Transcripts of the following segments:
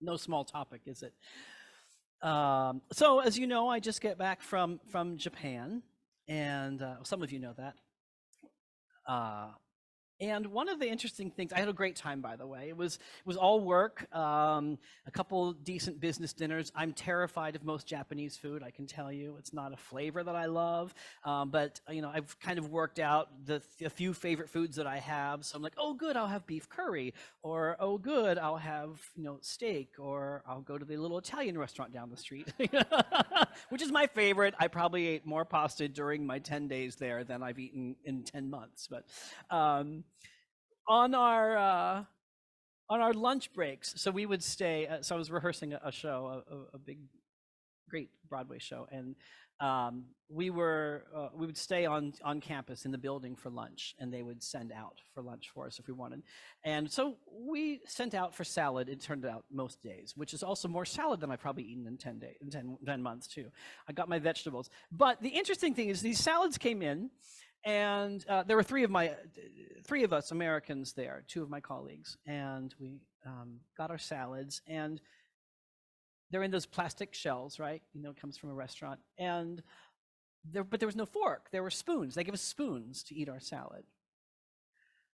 No small topic, is it? So as you know, I just get back from Japan, and some of you know that. Uh, and one of the interesting things, I had a great time, by the way. It was all work, a couple decent business dinners. I'm terrified of most Japanese food. I can tell you, it's not a flavor that I love. But you know, I've kind of worked out a few favorite foods that I have. So I'm like, oh, good, I'll have beef curry, or oh, good, I'll have steak, or I'll go to the little Italian restaurant down the street, which is my favorite. I probably ate more pasta during my 10 days there than I've eaten in 10 months. But um, on our uh, on our lunch breaks, so we would stay. So I was rehearsing a show, a big, great Broadway show, and we would stay on campus in the building for lunch, and they would send out for lunch for us if we wanted. And so we sent out for salad. It turned out most days, which is also more salad than I've probably eaten in 10 days, in 10 months too. I got my vegetables, but the interesting thing is these salads came in, and there were three of us Americans there, two of my colleagues, and we got our salads, and they're in those plastic shells, right? It comes from a restaurant, and but there was no fork. There were spoons. They gave us spoons to eat our salad.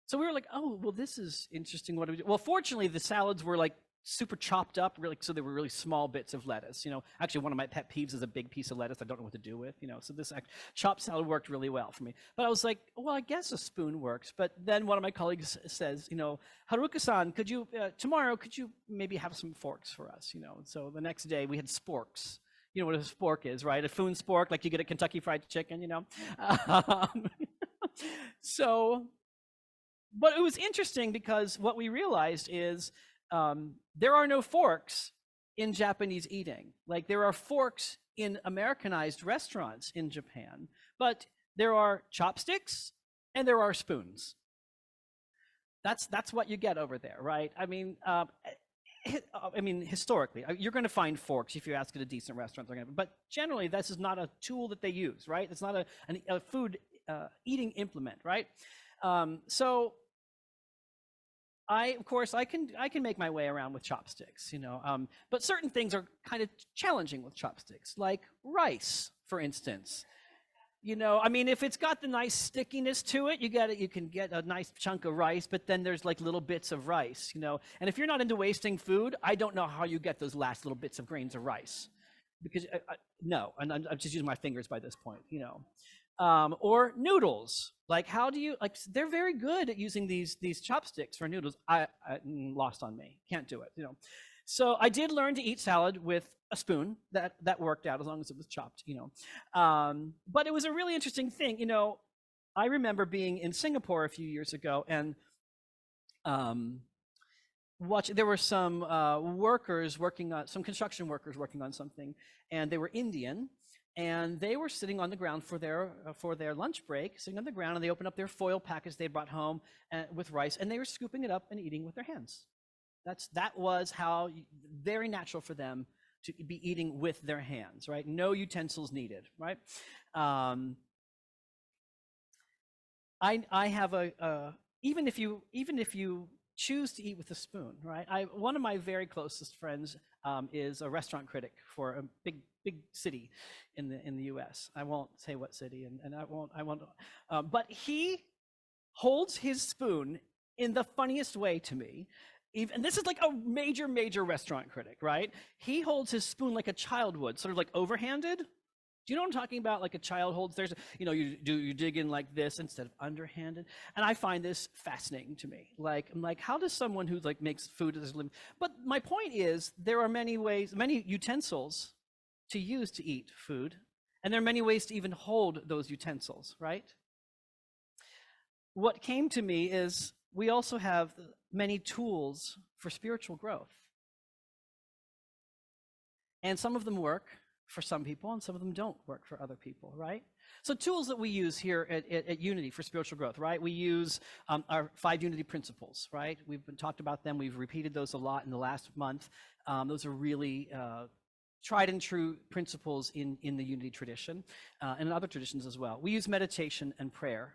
So we were like, oh, well, this is interesting. What do we do? Well, fortunately, the salads were like super chopped up, really, so they were really small bits of lettuce. Actually, one of my pet peeves is a big piece of lettuce I don't know what to do with. So this chopped salad worked really well for me. But I was like, well, I guess a spoon works. But then one of my colleagues says, Haruka-san, tomorrow could you maybe have some forks for us? So the next day we had sporks. You know what a spork is, right? A foon spork, like you get at Kentucky Fried Chicken. Um, so, but it was interesting because what we realized is there are no forks in Japanese eating. Like there are forks in Americanized restaurants in Japan, but there are chopsticks and there are spoons. That's what you get over there, right? I mean, historically, you're going to find forks if you ask at a decent restaurant. But generally, this is not a tool that they use, right? It's not a food eating implement, right? So of course, I can make my way around with chopsticks, but certain things are kind of challenging with chopsticks, like rice, for instance. If it's got the nice stickiness to it, you can get a nice chunk of rice, but then there's like little bits of rice, and if you're not into wasting food, I don't know how you get those last little bits of grains of rice, because no, and I'm just using my fingers by this point, or noodles. Like, how do you they're very good at using these chopsticks for noodles. I lost on me, can't do it, So I did learn to eat salad with a spoon. That worked out as long as it was chopped, but it was a really interesting thing. I remember being in Singapore a few years ago, and there were some some construction workers working on something, and they were Indian, and they were sitting on the ground for their lunch break, sitting on the ground, and they opened up their foil package they brought home with rice, and they were scooping it up and eating with their hands. That was how very natural for them to be eating with their hands, right? No utensils needed, right? I have even if you choose to eat with a spoon, right? One of my very closest friends is a restaurant critic for a big city in the U.S. I won't say what city, and I won't. But he holds his spoon in the funniest way to me. And this is like a major restaurant critic, right? He holds his spoon like a child would, sort of like overhanded. Do you know what I'm talking about? Like a child holds theirs, you dig in like this instead of underhanded. And I find this fascinating to me. I'm like, how does someone who makes food as a living? But my point is, there are many utensils to use to eat food, and there are many ways to even hold those utensils, right? What came to me is we also have many tools for spiritual growth. And some of them work for some people, and some of them don't work for other people, right? So tools that we use here at Unity for spiritual growth, right? We use our 5 Unity principles, right? We've talked about them. We've repeated those a lot in the last month. Those are really tried and true principles in the Unity tradition and in other traditions as well. We use meditation and prayer.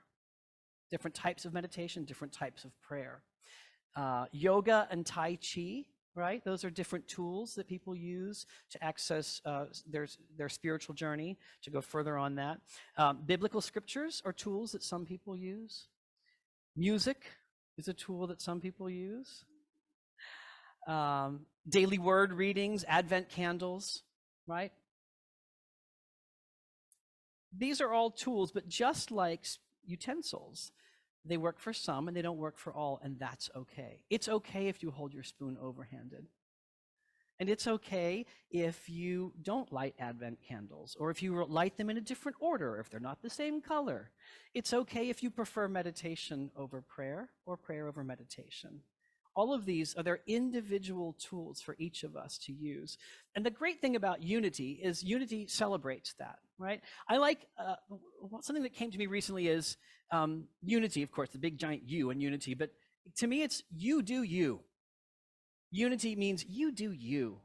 Different types of meditation, different types of prayer. Yoga and Tai Chi, right? Those are different tools that people use to access their spiritual journey, to go further on that. Biblical scriptures are tools that some people use. Music is a tool that some people use. Daily word readings, Advent candles, right? These are all tools, but just like utensils, they work for some and they don't work for all, and that's okay. It's okay if you hold your spoon overhanded. And it's okay if you don't light Advent candles, or if you light them in a different order, if they're not the same color. It's okay if you prefer meditation over prayer, or prayer over meditation. All of these are their individual tools for each of us to use. And the great thing about unity is unity celebrates that, right? I like, something that came to me recently is unity, of course, the big giant U in unity, but to me it's you do you. Unity means you do you.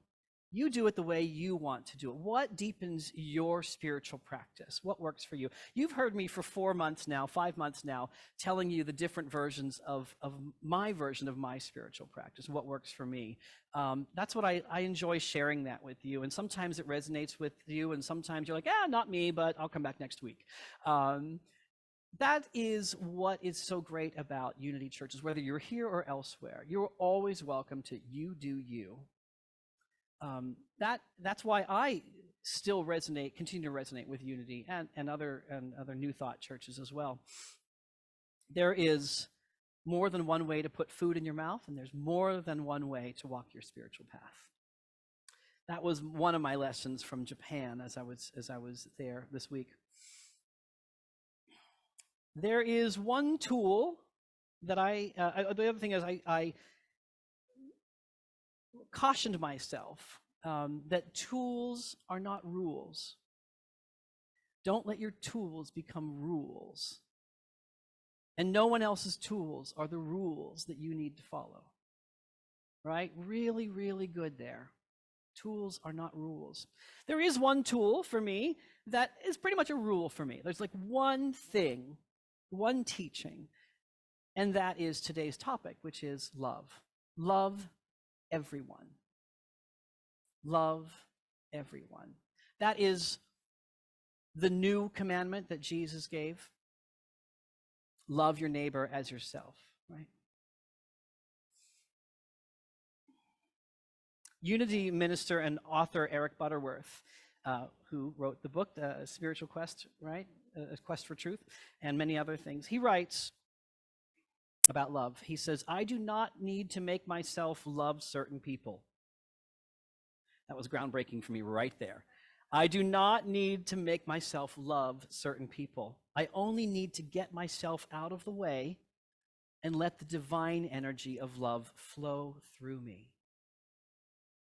You do it the way you want to do it. What deepens your spiritual practice? What works for you? You've heard me for 4 months now, 5 months now, telling you the different versions of my version of my spiritual practice, what works for me. That's what I enjoy sharing that with you. And sometimes it resonates with you, and sometimes you're like, not me, but I'll come back next week. That is what is so great about Unity churches, whether you're here or elsewhere. You're always welcome to you do you. That's why I still continue to resonate with Unity and other New Thought churches as well. There is more than one way to put food in your mouth, and there's more than one way to walk your spiritual path. That was one of my lessons from Japan as I was there this week. There is one tool that the other thing is I cautioned myself that tools are not rules. Don't let your tools become rules. And no one else's tools are the rules that you need to follow. Right? Really, really good there. Tools are not rules. There is one tool for me that is pretty much a rule for me. There's like one thing, one teaching, and that is today's topic, which is love. Love everyone. Love everyone. That is the new commandment that Jesus gave. Love your neighbor as yourself, right? Unity minister and author Eric Butterworth, who wrote the book, Spiritual Quest, right? A Quest for Truth, and many other things. He writes about love. He says, I do not need to make myself love certain people. That was groundbreaking for me right there. I do not need to make myself love certain people. I only need to get myself out of the way and let the divine energy of love flow through me.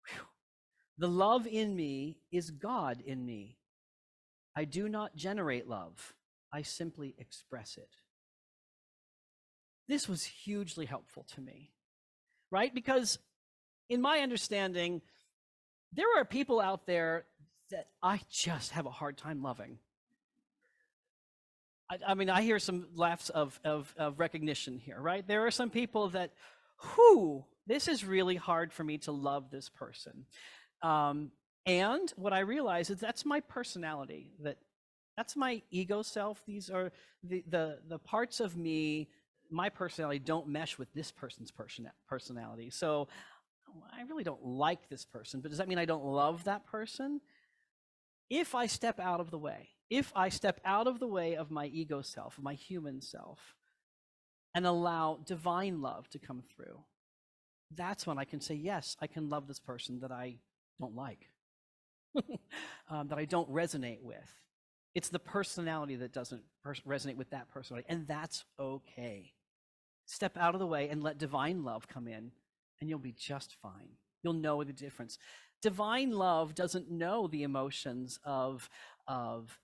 Whew. The love in me is God in me. I do not generate love. I simply express it. This was hugely helpful to me, right? Because in my understanding, there are people out there that I just have a hard time loving. I mean, I hear some laughs of recognition here, right? There are some people that, this is really hard for me to love this person. And what I realize is that's my personality, that's my ego self. These are the parts of me, my personality don't mesh with this person's personality. So I really don't like this person, but does that mean I don't love that person? If I step out of the way, of my ego self, of my human self, and allow divine love to come through, that's when I can say, yes, I can love this person that I don't like, that I don't resonate with. It's the personality that doesn't resonate with that personality, and that's okay. Step out of the way and let divine love come in, and you'll be just fine. You'll know the difference. Divine love doesn't know the emotions of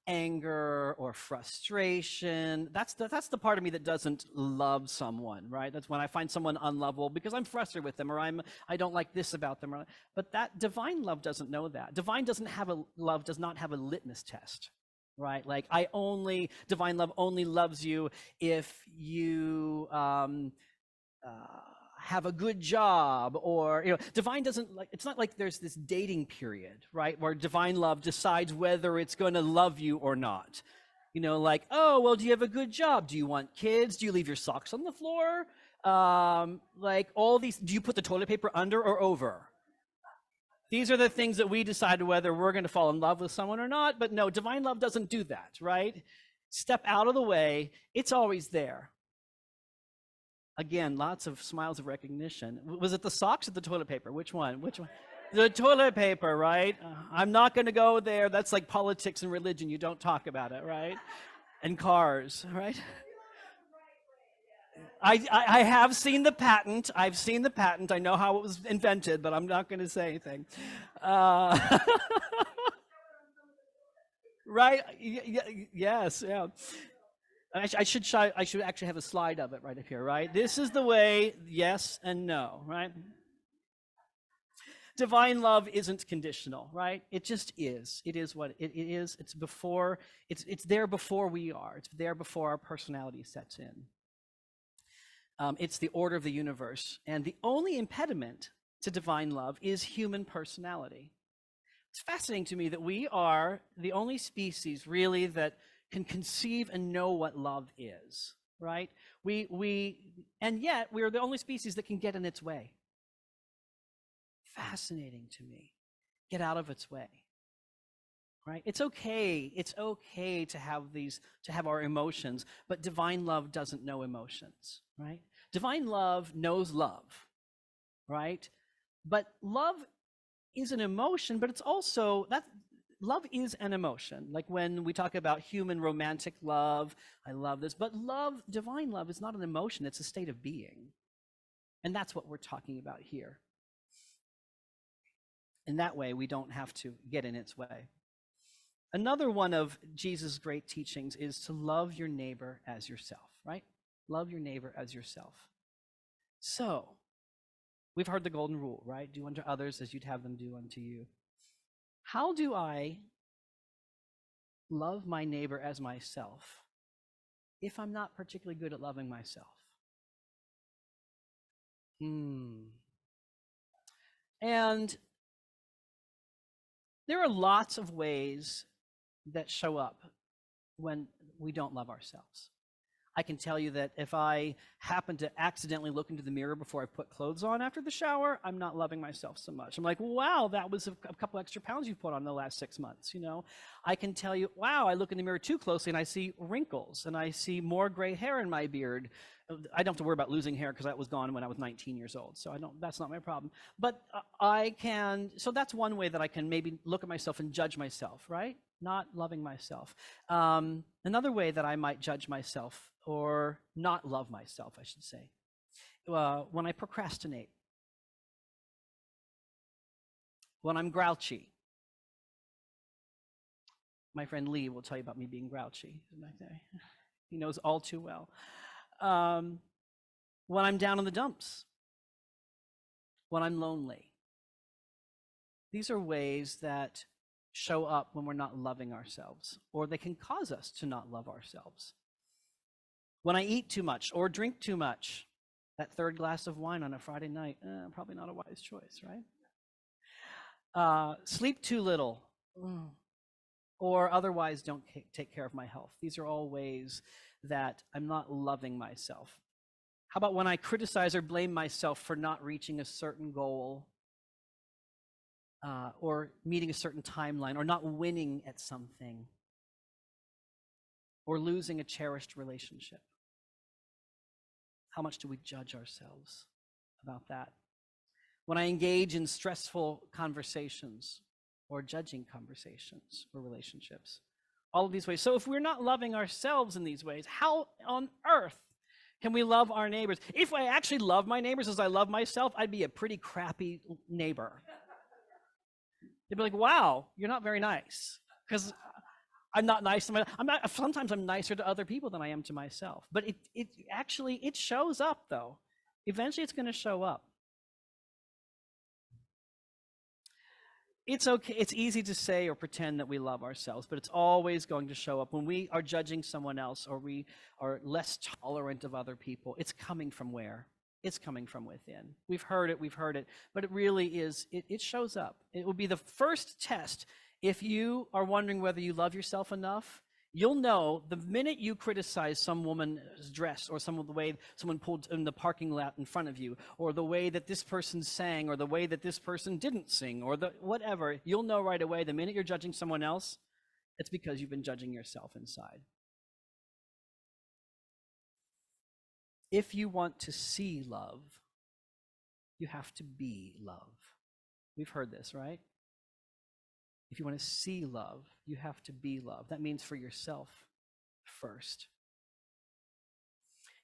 anger or frustration. That's the part of me that doesn't love someone, right? That's when I find someone unlovable because I'm frustrated with them, or I don't like this about them. But that divine love doesn't know that. Divine love does not have a litmus test, right? Like divine love only loves you if you have a good job, or, divine doesn't like, it's not like there's this dating period, right, where divine love decides whether it's going to love you or not. Like, oh, well, do you have a good job? Do you want kids? Do you leave your socks on the floor? Like all these, do you put the toilet paper under or over? These are the things that we decide whether we're going to fall in love with someone or not. But no, divine love doesn't do that, right? Step out of the way. It's always there. Again, lots of smiles of recognition. Was it the socks or the toilet paper? Which one? The toilet paper, right? I'm not going to go there. That's like politics and religion. You don't talk about it, right? And cars, right? I have seen the patent. I've seen the patent. I know how it was invented, but I'm not going to say anything. Right? Yes. Yeah. I should actually have a slide of it right up here, right? This is the way, yes and no, right? Divine love isn't conditional, right? It just is. It is what it is. It's there before we are. It's there before our personality sets in. It's the order of the universe. And the only impediment to divine love is human personality. It's fascinating to me that we are the only species really that can conceive and know what love is, right? And yet we're the only species that can get in its way. Fascinating to me. Get out of its way, right? It's okay to have our emotions, but divine love doesn't know emotions, right? Divine love knows love, right? But love is an emotion, but it's also that love is an emotion. Like when we talk about human romantic love, I love this, but divine love is not an emotion, it's a state of being. And that's what we're talking about here. In that way, we don't have to get in its way. Another one of Jesus' great teachings is to love your neighbor as yourself, right? Love your neighbor as yourself. So, we've heard the golden rule, right? Do unto others as you'd have them do unto you. How do I love my neighbor as myself if I'm not particularly good at loving myself? And there are lots of ways that show up when we don't love ourselves. I can tell you that if I happen to accidentally look into the mirror before I put clothes on after the shower, I'm not loving myself so much. I'm like, wow, that was a couple extra pounds you've put on in the last 6 months, I can tell you, wow, I look in the mirror too closely and I see wrinkles and I see more gray hair in my beard. I don't have to worry about losing hair because that was gone when I was 19 years old. So that's not my problem. But so that's one way that I can maybe look at myself and judge myself, right? Not loving myself. Another way that I might judge myself or not love myself, I should say, when I procrastinate, when I'm grouchy. My friend Lee will tell you about me being grouchy. He knows all too well. When I'm down in the dumps, when I'm lonely. These are ways that show up when we're not loving ourselves, or they can cause us to not love ourselves. When I eat too much or drink too much, that third glass of wine on a Friday night, probably not a wise choice, right? Sleep too little, or otherwise don't take care of my health. These are all ways that I'm not loving myself. How about when I criticize or blame myself for not reaching a certain goal, or meeting a certain timeline, or not winning at something, or losing a cherished relationship? How much do we judge ourselves about that? When I engage in stressful conversations or judging conversations or relationships, all of these ways. So if we're not loving ourselves in these ways, how on earth can we love our neighbors? If I actually love my neighbors as I love myself, I'd be a pretty crappy neighbor. They'd be like, wow, you're not very nice. Because I'm not nice to myself. Sometimes I'm nicer to other people than I am to myself. But it shows up, though. Eventually it's going to show up. It's okay. It's easy to say or pretend that we love ourselves, but it's always going to show up when we are judging someone else or we are less tolerant of other people. It's coming from where? it's coming from within. We've heard it, but it really is, it shows up. It will be the first test. If you are wondering whether you love yourself enough, you'll know the minute you criticize some woman's dress, or the way someone pulled in the parking lot in front of you, or the way that this person sang, or the way that this person didn't sing, or the whatever, you'll know right away the minute you're judging someone else, it's because you've been judging yourself inside. If you want to see love, you have to be love. We've heard this, right? If you want to see love, you have to be love. That means for yourself first.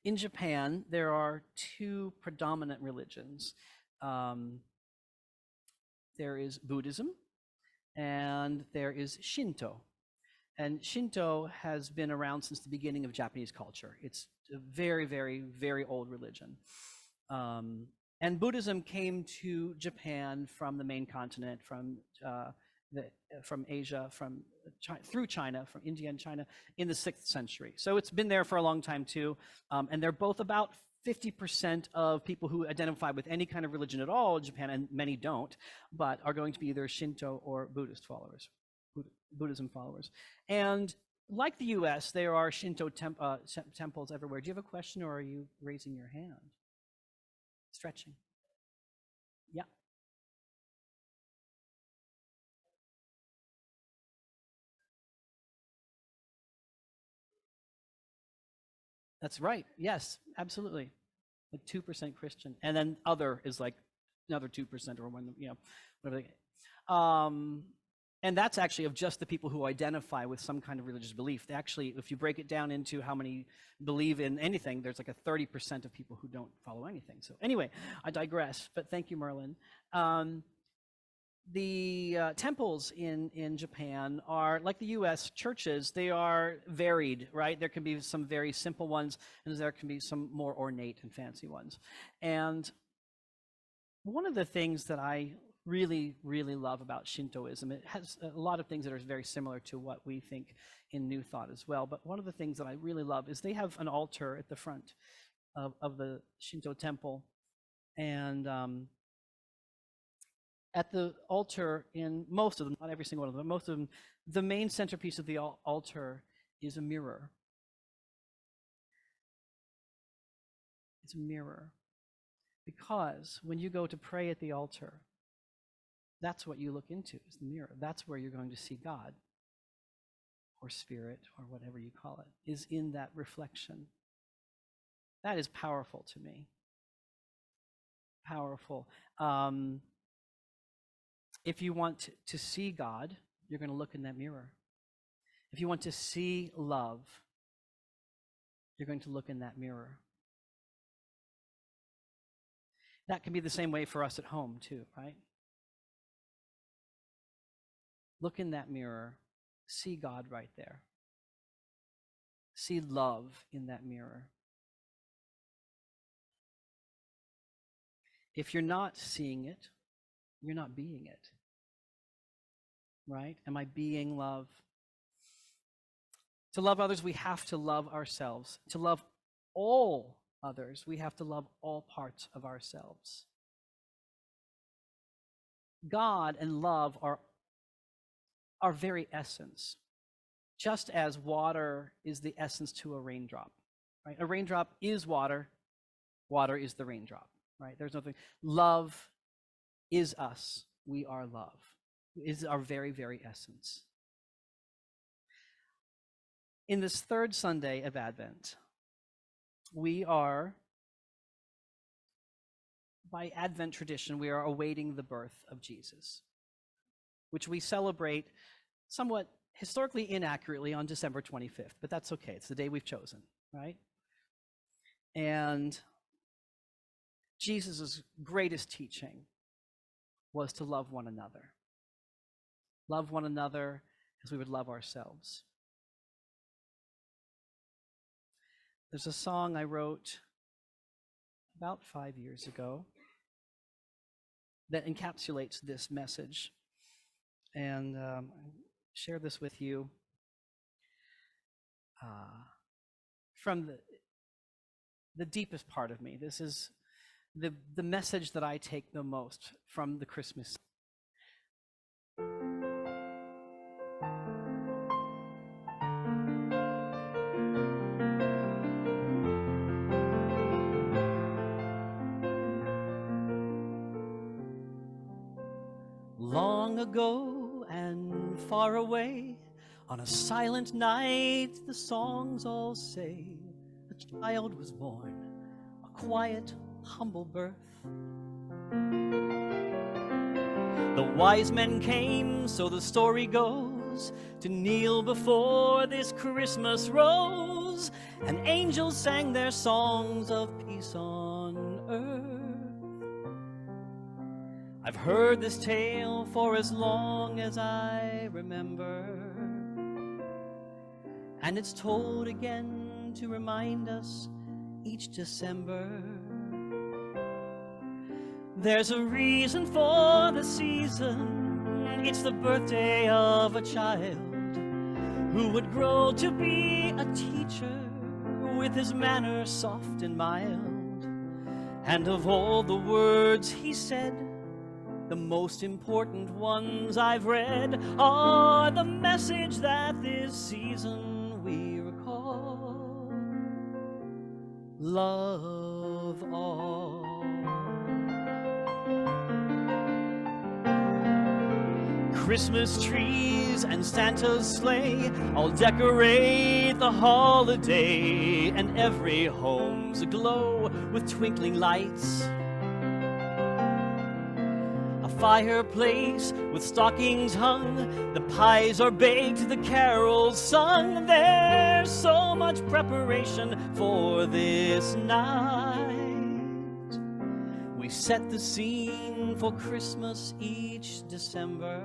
In Japan, there are two predominant religions. There is Buddhism and there is Shinto. And Shinto has been around since the beginning of Japanese culture. It's a very, very, very old religion. And Buddhism came to Japan from the main continent, from Asia, through China, from India and China, in the 6th century. So it's been there for a long time too. And they're both about 50% of people who identify with any kind of religion at all in Japan, and many don't, but are going to be either Shinto or Buddhist followers, Buddhism followers. And like the US, there are Shinto temples everywhere. Do you have a question, or are you raising your hand? Stretching. Yeah. That's right. Yes, absolutely. Like 2% Christian, and then other is like another 2%, or one, whatever. And that's actually of just the people who identify with some kind of religious belief. They actually, if you break it down into how many believe in anything, there's like a 30% of people who don't follow anything. So anyway, I digress, but thank you, Merlin. The temples in Japan are like the US churches. They are varied, right? There can be some very simple ones, and there can be some more ornate and fancy ones. And one of the things that I really, really love about Shintoism, it has a lot of things that are very similar to what we think in New Thought as well, but one of the things that I really love is they have an altar at the front of the Shinto temple. And at the altar, in most of them, not every single one of them, but most of them, the main centerpiece of the altar is a mirror. It's a mirror. Because when you go to pray at the altar, that's what you look into, is the mirror. That's where you're going to see God, or spirit, or whatever you call it, is in that reflection. That is powerful to me. Powerful. If you want to see God, you're going to look in that mirror. If you want to see love, you're going to look in that mirror. That can be the same way for us at home too, right? Look in that mirror, see God right there. See love in that mirror. If you're not seeing it, you're not being it, right? Am I being love? To love others, we have to love ourselves. To love all others, we have to love all parts of ourselves. God and love are our very essence, just as water is the essence to a raindrop, right? A raindrop is water, water is the raindrop, right? There's nothing. Love is us. We are love. It is our very, very essence. In this third Sunday of Advent, we are, by Advent tradition, we are awaiting the birth of Jesus, which we celebrate somewhat historically inaccurately on December 25th, but that's okay. It's the day we've chosen, right? And Jesus' greatest teaching was to love one another. Love one another as we would love ourselves. There's a song I wrote about 5 years ago that encapsulates this message. And I share this with you from the deepest part of me. This is the message that I take the most from the Christmas. Long ago and far away, on a silent night, the songs all say, a child was born, a quiet, humble birth. The wise men came, so the story goes, to kneel before this Christmas rose, and angels sang their songs of peace on earth. I've heard this tale for as long as I remember, and it's told again to remind us each December. There's a reason for the season. It's the birthday of a child who would grow to be a teacher with his manner soft and mild. And of all the words he said, the most important ones I've read are the message that this season we recall. Love all. Christmas trees and Santa's sleigh all decorate the holiday, and every home's aglow with twinkling lights. Fireplace with stockings hung, the pies are baked, the carols sung. There's so much preparation for this night. We set the scene for Christmas each December,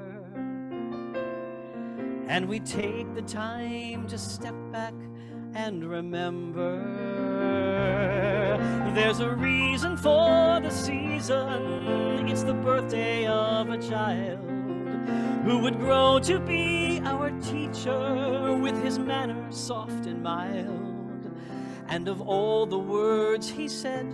and we take the time to step back and remember. There's a reason for the season. It's the birthday of a child who would grow to be our teacher with his manner soft and mild. And of all the words he said,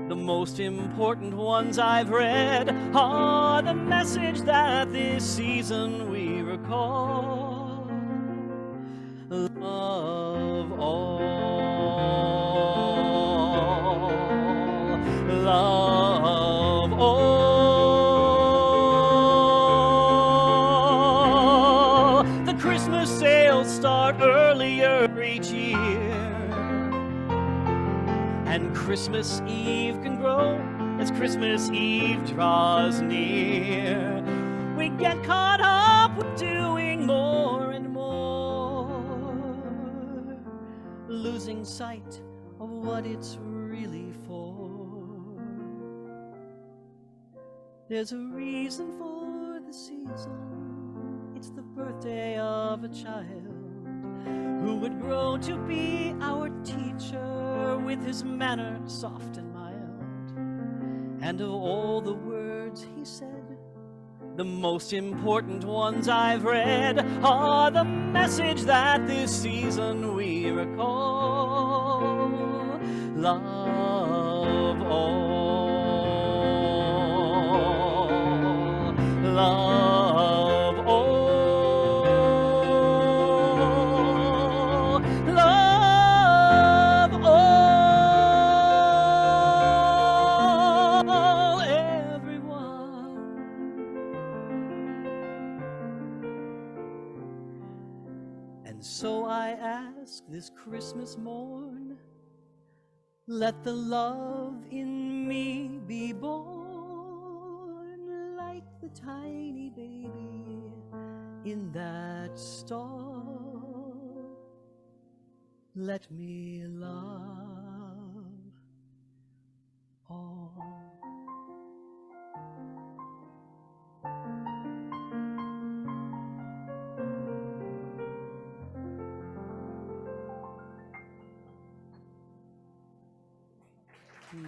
the most important ones I've read are the message that this season we recall. Love all. Love all. The Christmas sales start earlier each year, and Christmas Eve can grow as Christmas Eve draws near. We get caught up with doing more and more, losing sight of what it's really for. There's a reason for the season. It's the birthday of a child who would grow to be our teacher with his manner soft and mild. And of all the words he said, the most important ones I've read are the message that this season we recall. Love all. Love all. Love all. Everyone. And so I ask this Christmas morn, let the love in me be born like the tiny baby in that stall. Let me love all. Hmm.